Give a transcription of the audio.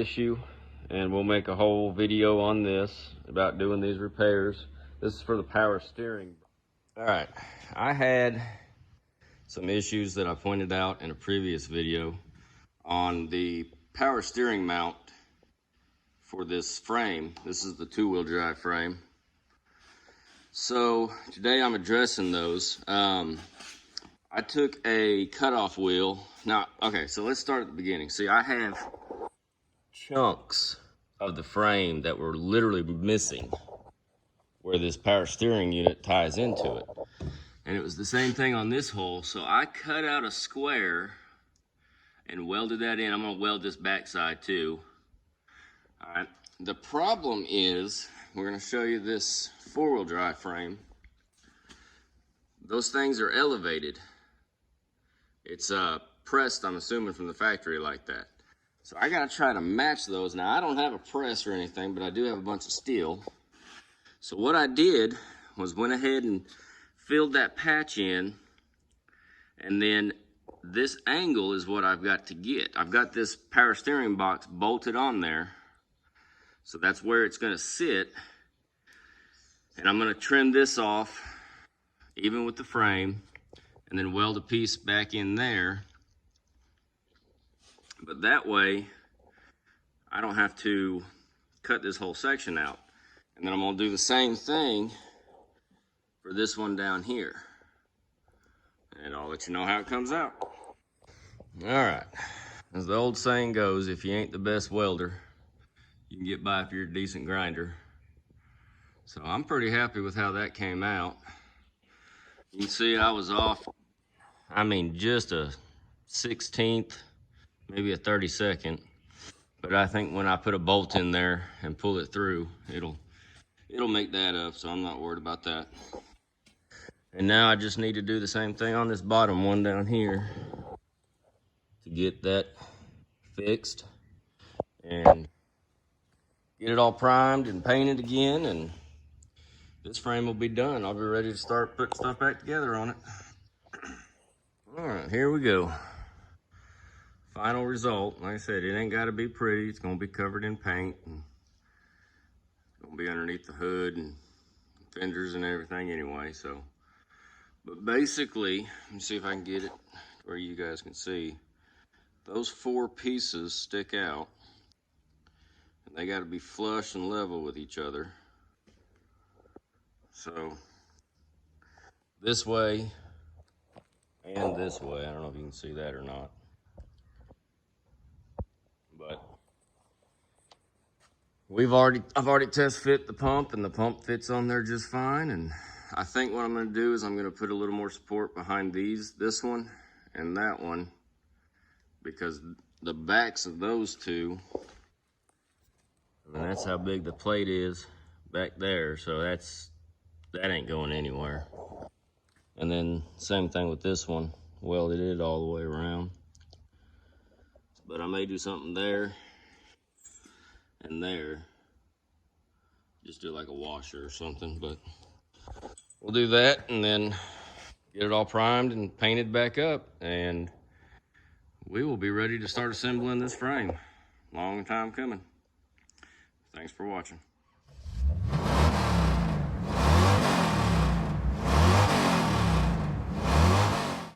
issue, and we'll make a whole video on this about doing these repairs. This is for the power steering. All right, I had some issues that I pointed out in a previous video on the power steering mount for this frame. This is the two-wheel drive frame. So today I'm addressing those. I took a cutoff wheel. Now, okay, so let's start at the beginning. See, I have chunks of the frame that were literally missing where this power steering unit ties into it. And it was the same thing on this hole. So I cut out a square and welded that in. I'm gonna weld this backside too. All right, the problem is, we're gonna show you this four-wheel drive frame. Those things are elevated. It's pressed, I'm assuming, from the factory like that. So I gotta try to match those. Now, I don't have a press or anything, but I do have a bunch of steel. So what I did was went ahead and filled that patch in, and then this angle is what I've got to get. I've got this power steering box bolted on there, so that's where it's gonna sit. And I'm gonna trim this off, even with the frame, and then weld a piece back in there. But that way, I don't have to cut this whole section out. And then I'm gonna do the same thing for this one down here. And I'll let you know how it comes out. All right, as the old saying goes, if you ain't the best welder, you can get by if you're a decent grinder. So I'm pretty happy with how that came out. You can see I was off, I mean, just a 16th, maybe a 32nd. But I think when I put a bolt in there and pull it through, it'll make that up, so I'm not worried about that. And now I just need to do the same thing on this bottom one down here to get that fixed and get it all primed and painted again, and this frame will be done. I'll be ready to start putting stuff back together on it. All right, here we go. Final result. Like I said, it ain't got to be pretty. It's going to be covered in paint, and it's going to be underneath the hood and fenders and everything anyway. So, but basically, let me see if I can get it where you guys can see. Those four pieces stick out, and they got to be flush and level with each other. So this way and this way, I don't know if you can see that or not, but I've already test fit the pump, and the pump fits on there just fine. And I think what I'm going to do is I'm going to put a little more support behind this one and that one, because the backs of those two, I mean, that's how big the plate is back there, so that ain't going anywhere. And then same thing with this one, welded it all the way around. But I may do something there and there, just do like a washer or something, but we'll do that and then get it all primed and painted back up, and we will be ready to start assembling this frame. Long time coming. Thanks for watching.